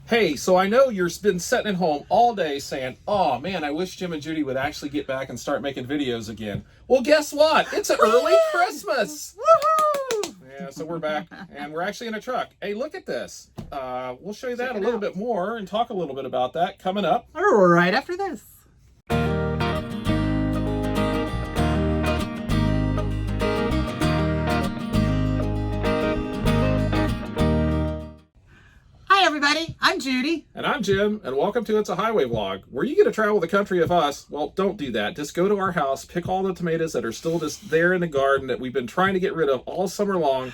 Hey, so I know you've been sitting at home all day saying, oh man, I wish Jim and Judy would actually get back and start making videos again. Well, guess what? It's an early Christmas! Woohoo! Yeah, so we're back and we're actually in a truck. Hey, look at this. We'll show you that Check a it little out. bit more and talk a little bit about that coming up. Right after this. Hi everybody, I'm Judy. And I'm Jim, and welcome to It's a Highway Vlog, where you get to travel the country of us. Well, don't do that. Just go to our house, pick all the tomatoes that are still just there in the garden that we've been trying to get rid of all summer long.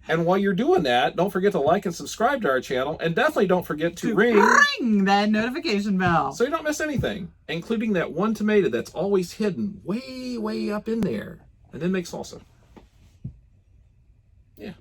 And while you're doing that, don't forget to like and subscribe to our channel, and definitely don't forget to ring that notification bell so you don't miss anything, including that one tomato that's always hidden way, way up in there, and then make salsa. Yeah.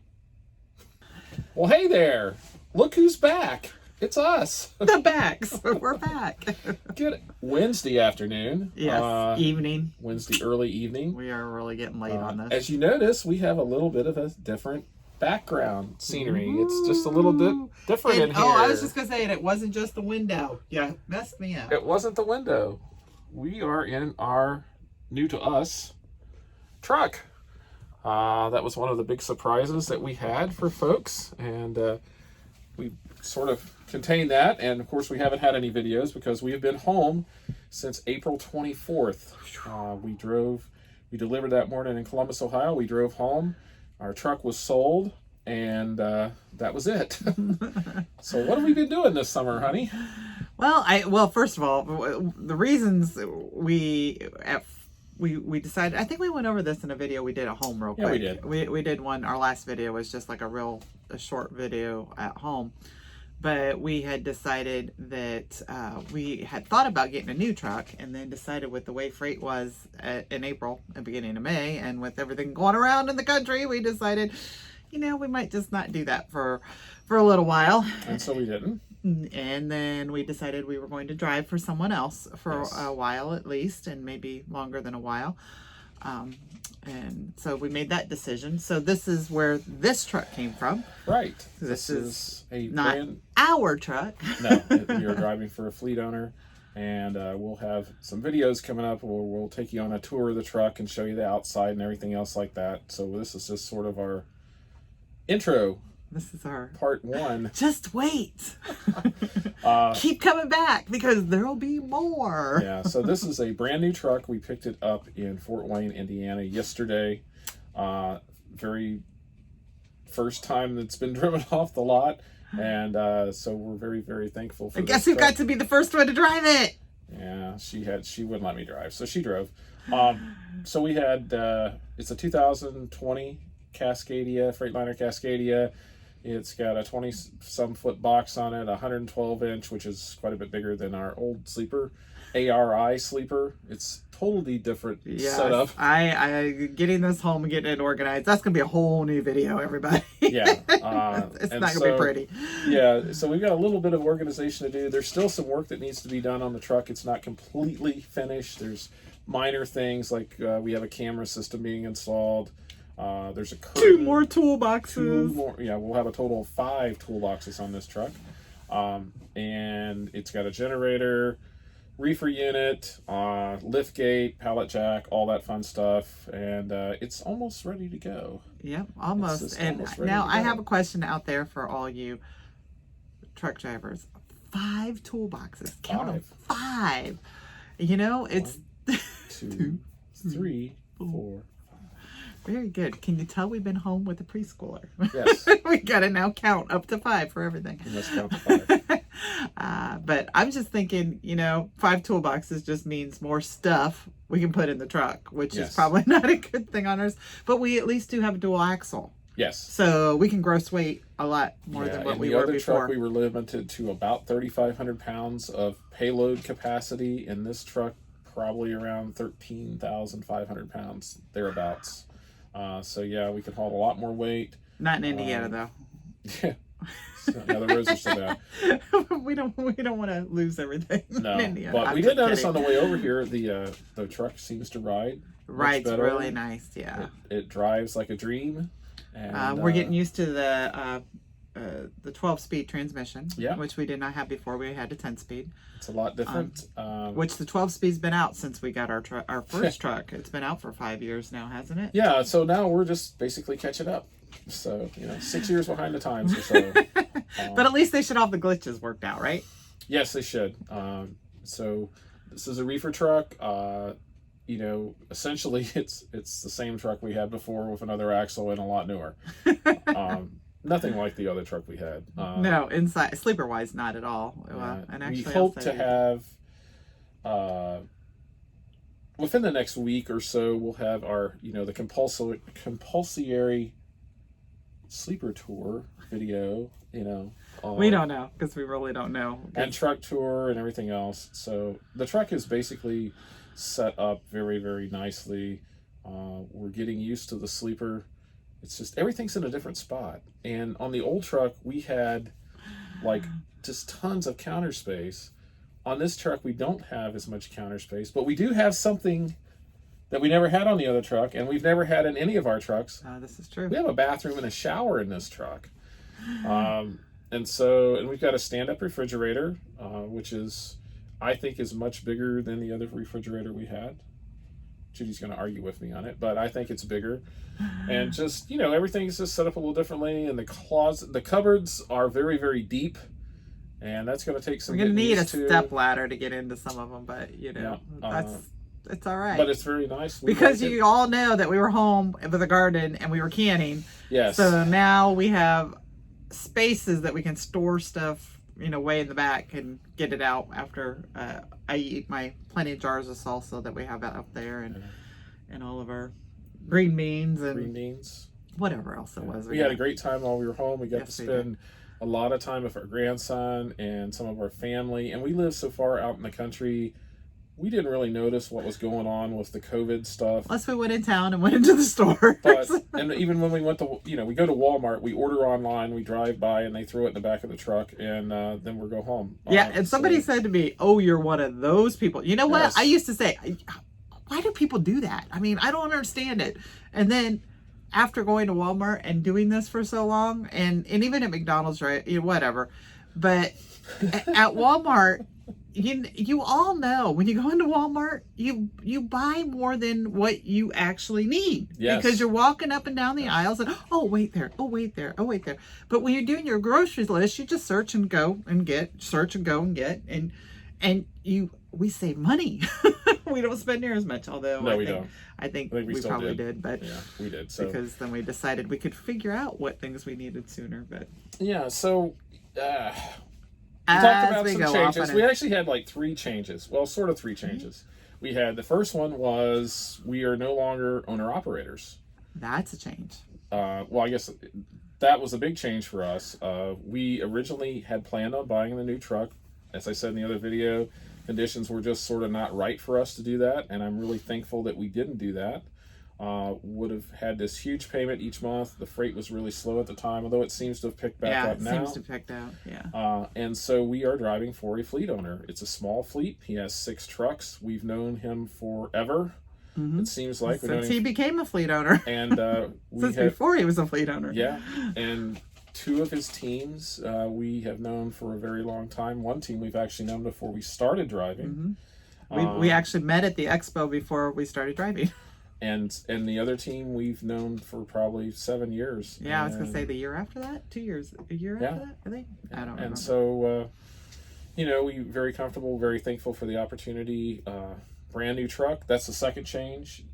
Well, hey there. Look who's back. It's us. The backs. We're back. Good Wednesday afternoon. Yes, evening. Wednesday early evening. We are really getting late on this. As you notice, we have a little bit of a different background scenery. It's just a little bit different in here. Oh, I was just going to say, it wasn't just the window. Yeah, messed me up. It wasn't the window. We are in our new to us truck. That was one of the big surprises that we had for folks, and we sort of contained that. And of course, we haven't had any videos because we have been home since April 24th. We delivered that morning in Columbus, Ohio. We drove home. Our truck was sold, and that was it. So what have we been doing this summer, honey? Well, first of all, the reasons we decided, I think we went over this in a video we did at home real quick. Yeah, we did. We did one. Our last video was just like a short video at home. But we had decided that we had thought about getting a new truck, and then decided with the way freight was in April and beginning of May, and with everything going around in the country, we decided, we might just not do that for a little while. And so we didn't. And then we decided we were going to drive for someone else for Yes. a while at least, and maybe longer than a while. And so we made that decision. So this is where this truck came from. Right. This is a not brand... our truck. No, we are driving for a fleet owner, and we'll have some videos coming up where we'll take you on a tour of the truck and show you the outside and everything else like that. So this is just sort of our intro. This is our part one. Just wait. Keep coming back because there'll be more. Yeah, so this is a brand new truck. We picked it up in Fort Wayne, Indiana yesterday. Very first time that's been driven off the lot. And so we're very, very thankful for I guess this who truck. got to be the first one to drive it? Yeah, she wouldn't let me drive, so she drove. So we had, it's a 2020 Cascadia, Freightliner Cascadia. It's got a 20-some foot box on it, 112 inch, which is quite a bit bigger than our old sleeper, ARI sleeper. It's totally different setup. I getting this home and getting it organized. That's gonna be a whole new video, everybody. Yeah, it's not gonna be pretty. Yeah, so we've got a little bit of organization to do. There's still some work that needs to be done on the truck. It's not completely finished. There's minor things like we have a camera system being installed. There's a curtain, 2 more toolboxes. 2 more, yeah, we'll have a total of 5 toolboxes on this truck. And it's got a generator, reefer unit, lift gate, pallet jack, all that fun stuff. And it's almost ready to go. Yep, almost. And almost ready now to I go. have a question out there for all you truck drivers. 5 toolboxes. Count them. 5. It's 2, 3, 4. Very good. Can you tell we've been home with a preschooler? Yes. We got to now count up to 5 for everything. You must count to 5. But I'm just thinking, 5 toolboxes just means more stuff we can put in the truck, which is probably not a good thing on ours. But we at least do have a dual axle. Yes. So we can gross weight a lot more than what we were before. In the other truck, we were limited to about 3,500 pounds of payload capacity. In this truck, probably around 13,500 pounds, thereabouts. So yeah, we can hold a lot more weight. Not in Indiana though. Yeah. Yeah, the roads are so bad. we don't want to lose everything. No, in Indiana. but we did notice on the way over here the truck seems to ride. Rides really nice. Yeah. It drives like a dream. And, we're getting used to the the 12-speed transmission, Yeah. which we did not have before. We had a 10-speed. It's a lot different. Which the 12-speed's been out since we got our first truck. It's been out for 5 years now, hasn't it? Yeah, so now we're just basically catching up. So, 6 years behind the times or so. But at least they should have the glitches worked out, right? Yes, they should. So this is a reefer truck. Essentially it's the same truck we had before with another axle and a lot newer. Nothing like the other truck we had. No, inside sleeper wise, not at all. Well, and actually, we hope to have within the next week or so, we'll have our the compulsory sleeper tour video. We don't know because we really don't know. And truck tour and everything else. So the truck is basically set up very, very nicely. We're getting used to the sleeper. It's just everything's in a different spot. And on the old truck, we had just tons of counter space. On this truck, we don't have as much counter space, but we do have something that we never had on the other truck, and we've never had in any of our trucks. This is true. We have a bathroom and a shower in this truck. And we've got a stand-up refrigerator, which I think is much bigger than the other refrigerator we had. Judy's going to argue with me on it, but I think it's bigger. And just, everything's just set up a little differently. And the cupboards are very, very deep. And that's going to take some We're going to need a to. step ladder to get into some of them, but, it's all right. But it's very nice. Because you all know that we were home with a garden and we were canning. Yes. So now we have spaces that we can store stuff way in the back and get it out after I eat my plenty of jars of salsa that we have up there and all of our green beans whatever else it was. We had a great time while we were home. We got to spend a lot of time with our grandson and some of our family, and we live so far out in the country. We didn't really notice what was going on with the COVID stuff. Unless we went in town and went into the store. And even when we went to, we go to Walmart, we order online, we drive by, and they throw it in the back of the truck, and then we'll go home. Yeah, and somebody said to me, "Oh, you're one of those people." You know what? Yes. I used to say, why do people do that? I mean, I don't understand it. And then after going to Walmart and doing this for so long, and even at McDonald's, right? Whatever. But at Walmart, you all know when you go into Walmart, you buy more than what you actually need. Yes. Because you're walking up and down the aisles and wait there, wait there. But when you're doing your groceries list, you just search and go and get, and we save money. We don't spend near as much, although no, we don't. I think we probably did, but yeah, we did. So because then we decided we could figure out what things we needed sooner. But yeah, so. We talked about some changes. We actually had 3 changes. Well, sort of 3 changes. We had the first one was we are no longer owner-operators. That's a change. Well, I guess that was a big change for us. We originally had planned on buying the new truck. As I said in the other video, conditions were just sort of not right for us to do that, and I'm really thankful that we didn't do that. Would have had this huge payment each month. The freight was really slow at the time, although it seems to have picked back up now. Yeah, it seems to have picked out, yeah. And so we are driving for a fleet owner. It's a small fleet. He has 6 trucks. We've known him forever. Mm-hmm. It seems like. Since he became a fleet owner. And before he was a fleet owner. Yeah, and 2 of his teams we have known for a very long time. One team we've actually known before we started driving. Mm-hmm. We actually met at the expo before we started driving. And the other team we've known for probably 7 years. Yeah, I was gonna say the year after that, 2 years, a year after that, I think. I don't remember. And so, we very comfortable, very thankful for the opportunity. Brand new truck. That's the second change.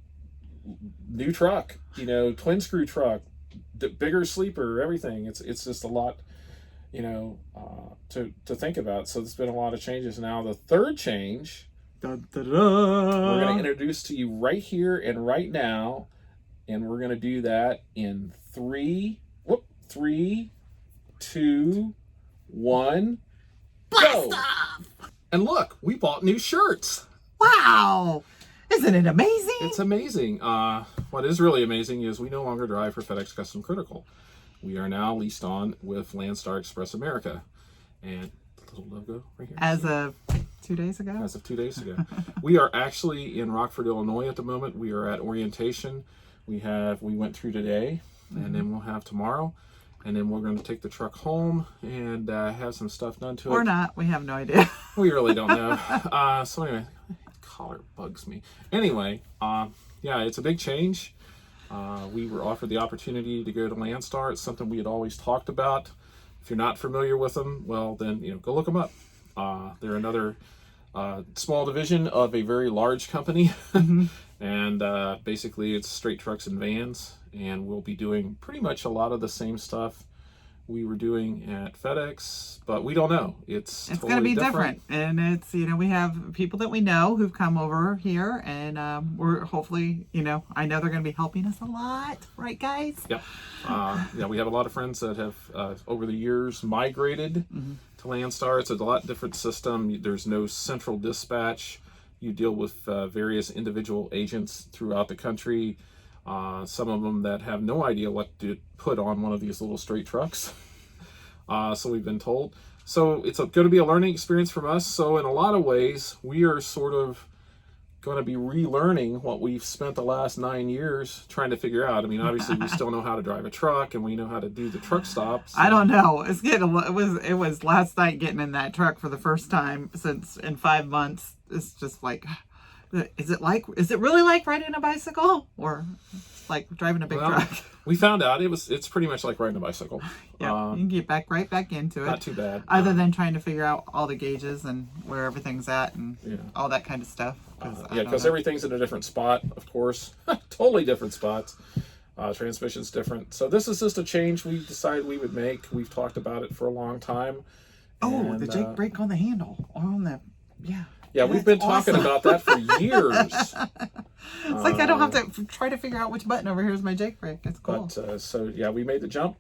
New truck. Twin screw truck, bigger sleeper, everything. It's just a lot, to think about. So there's been a lot of changes. Now the third change. Dun, dun, dun. We're going to introduce to you right here and right now, and we're going to do that in 3, 2, 1, go! And look, we bought new shirts. Wow! Isn't it amazing? It's amazing. What is really amazing is we no longer drive for FedEx Custom Critical. We are now leased on with Landstar Express America. And the little logo right here. As of 2 days ago? As of 2 days ago. We are actually in Rockford, Illinois at the moment. We are at orientation. We went through today, and then we'll have tomorrow. and then we're going to take the truck home and have some stuff done to it. Or not. We have no idea. We really don't know. So anyway, collar bugs me. Anyway, yeah, it's a big change. We were offered the opportunity to go to Landstar. It's something we had always talked about. If you're not familiar with them, well, then go look them up. They're another small division of a very large company, and basically it's straight trucks and vans, and we'll be doing pretty much a lot of the same stuff we were doing at FedEx, but we don't know. It's totally going to be different. And it's, we have people that we know who've come over here, and we're hopefully, I know they're going to be helping us a lot. Right, guys? Yep. Yeah, we have a lot of friends that have, over the years, migrated to Landstar. It's a lot different system. There's no central dispatch. You deal with various individual agents throughout the country. Some of them that have no idea what to put on one of these little straight trucks. So we've been told. So it's going to be a learning experience from us. So in a lot of ways, we are sort of going to be relearning what we've spent the last 9 years trying to figure out. I mean, obviously we still know how to drive a truck, and we know how to do the truck stops. I don't know. It was last night getting in that truck for the first time since in 5 months. It's just like, is it really like riding a bicycle, or like driving a big truck? We found out it's pretty much like riding a bicycle. Yeah, you can get right back into it. Not too bad. Other than trying to figure out all the gauges and where everything's at and all that kind of stuff. Because everything's in a different spot, of course. Totally different spots. Transmission's different. So this is just a change we decided we would make. We've talked about it for a long time. Oh, the Jake brake on the handle. Yeah, we've been talking about that for years. It's like I don't have to try to figure out which button over here is my Jake brake. It's cool. But, so yeah, we made the jump.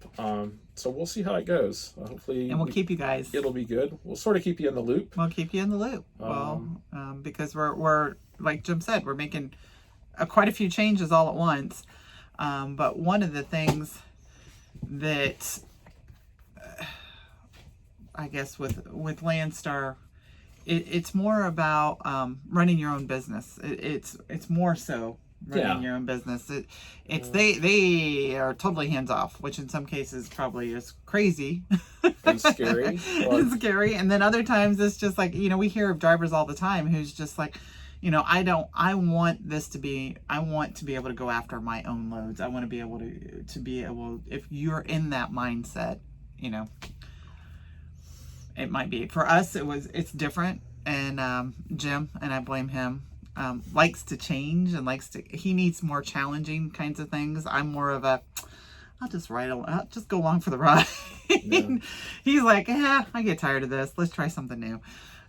So we'll see how it goes. Hopefully, and we'll keep you guys. It'll be good. We'll sort of keep you in the loop. We'll keep you in the loop. Because we're like Jim said, we're making quite a few changes all at once. But one of the things that I guess with Landstar, it's more about running your own business. It's more so running your own business. They are totally hands off, which in some cases probably is crazy and scary. It's scary, and then other times it's just like we hear of drivers all the time who's just like, I want to be able to go after my own loads. I want to be able to if you're in that mindset, it might be for us. It's different, and Jim, and I blame him, likes to change and he needs more challenging kinds of things. I'm more of a, I'll just go along for the ride. Yeah. He's like, I get tired of this. Let's try something new.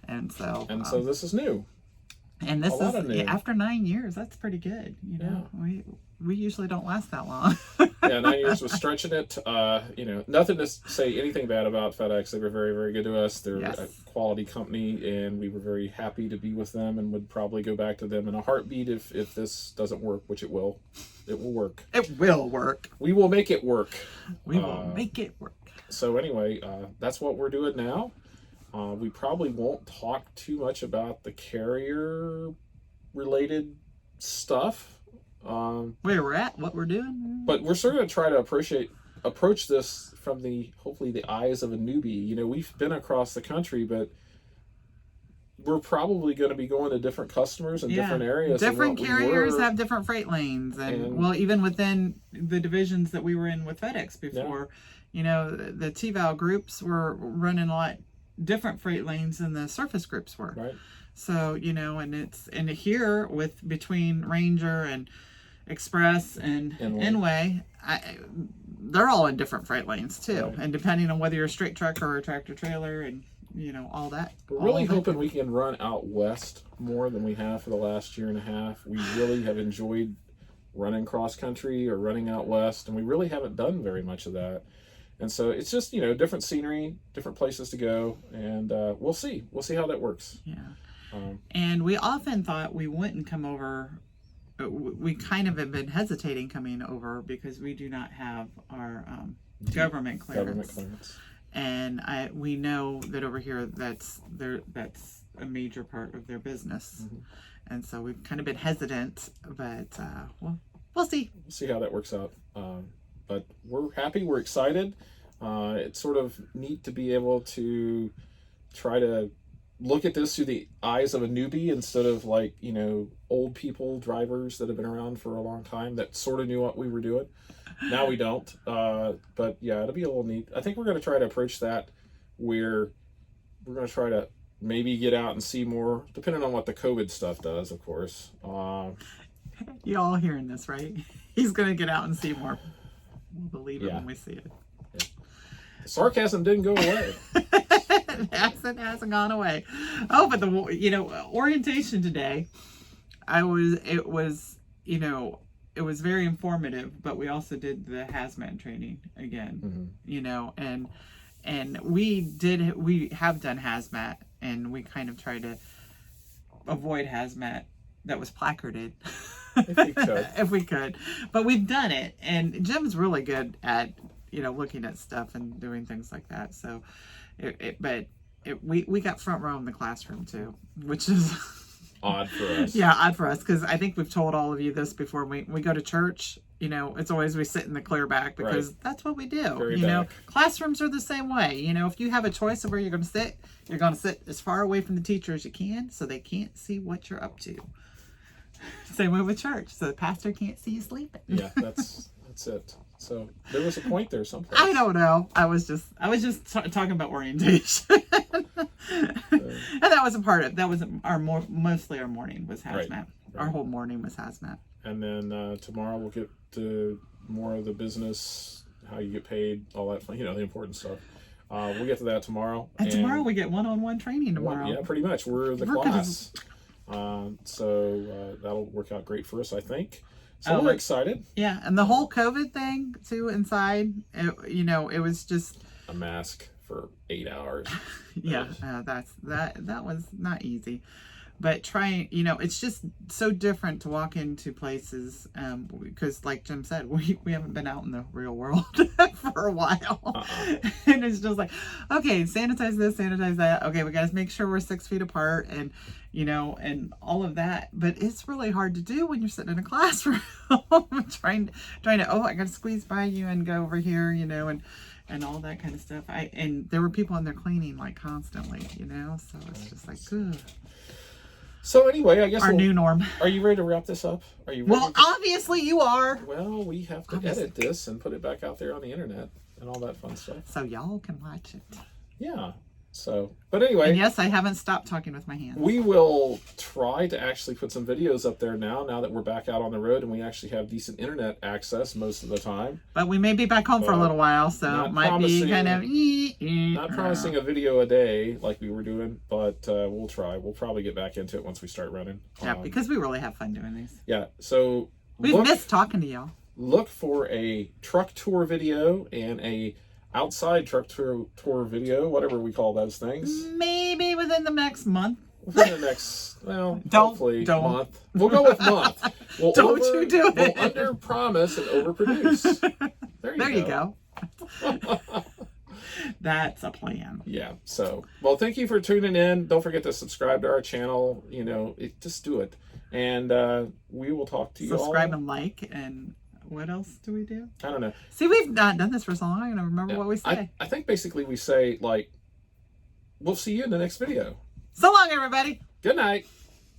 And so this is new. And this is after 9 years. That's pretty good. We usually don't last that long. Yeah, 9 years was stretching it. Nothing to say anything bad about FedEx. They were very, very good to us. They're a quality company, and we were very happy to be with them, and would probably go back to them in a heartbeat if this doesn't work, which it will. It will work. It will work. We will make it work. We will make it work. So anyway, that's what we're doing now. We probably won't talk too much about the carrier-related stuff. Where we're at, what we're doing. But we're sort of trying to approach this from hopefully the eyes of a newbie. We've been across the country, but we're probably going to be going to different customers in different areas. Different carriers have different freight lanes, and even within the divisions that we were in with FedEx before, the TVAL groups were running a lot different freight lanes than the surface groups were. Right. So and here between Ranger and Express and Inway, they're all in different freight lanes too, right. And depending on whether you're a straight truck or a tractor trailer and all that. We're really hoping we can run out west more than we have for the last year and a half. We really have enjoyed running cross country or running out west, and we really haven't done very much of that. And so it's just different scenery, different places to go, and we'll see how that works. Yeah. And we often thought we wouldn't come over. We kind of have been hesitating coming over because we do not have our government clearance. And we know that over here that's a major part of their business. Mm-hmm. And so we've kind of been hesitant, but we'll see. We'll see how that works out. But we're happy. We're excited. It's sort of neat to be able to try to look at this through the eyes of a newbie instead of like, you know, old people, drivers that have been around for a long time that sort of knew what we were doing. Now we don't. But yeah, it'll be a little neat. I think we're going to try to approach that where we're going to try to maybe get out and see more, depending on what the COVID stuff does, of course. You all hearing this, right? He's going to get out and see more. We'll believe it when we see it. Yeah. The sarcasm didn't go away. It hasn't gone away. Oh, but orientation today, it was very informative, but we also did the hazmat training again, and we have done hazmat, and we kind of tried to avoid hazmat that was placarded. If we could, but we've done it, and Jim's really good at looking at stuff and doing things like that. So we got front row in the classroom too, which is odd for us. Yeah, odd for us, because I think we've told all of you this before. We go to church, it's always we sit in the clear back, because that's what we do. Very back. Classrooms are the same way. If you have a choice of where you're going to sit as far away from the teacher as you can, so they can't see what you're up to. Same way with church, so the pastor can't see you sleeping. Yeah, that's it. So there was a point there someplace. I don't know. I was just talking about orientation, and that was a part of that was mostly our morning was hazmat. Right. Our whole morning was hazmat. And then tomorrow we'll get to more of the business, how you get paid, all that fun, the important stuff. We'll get to that tomorrow. And tomorrow we get one-on-one training tomorrow. Yeah, pretty much. We're the class. So that'll work out great for us, I think. So we're excited. Yeah, and the whole COVID thing too inside, it was just a mask for 8 hours. Yeah, that was not easy. But trying, it's just so different to walk into places, because like Jim said, we haven't been out in the real world for a while. And it's just like, okay, sanitize this, sanitize that. Okay, we got to make sure we're 6 feet apart, and and all of that. But it's really hard to do when you're sitting in a classroom trying to, I got to squeeze by you and go over here, and all that kind of stuff. And there were people in there cleaning like constantly, so it's just like, ugh. So anyway, I guess our new norm. Are you ready to wrap this up? Are you ready? Well, obviously you are. Well, we have to edit this and put it back out there on the internet and all that fun stuff. So y'all can watch it. Yeah. So, but anyway. And yes, I haven't stopped talking with my hands. We will try to actually put some videos up there now that we're back out on the road and we actually have decent internet access most of the time. But we may be back home for a little while, so it might be kind of... Not promising a video a day like we were doing, but we'll try. We'll probably get back into it once we start running. Yeah, because we really have fun doing these. Yeah, so... We've missed talking to y'all. Look for a truck tour video and a outside truck tour video, whatever we call those things. Maybe within the next month. Within the next, hopefully month. We'll go with month. We'll under promise and over produce. There you go. That's a plan. Yeah. So, well, thank you for tuning in. Don't forget to subscribe to our channel. Just do it. And we will talk to you all. Subscribe and like, and what else do we do? I don't know. See, we've not done this for so long. I don't remember what we say. I think basically we say, we'll see you in the next video. So long, everybody. Good night.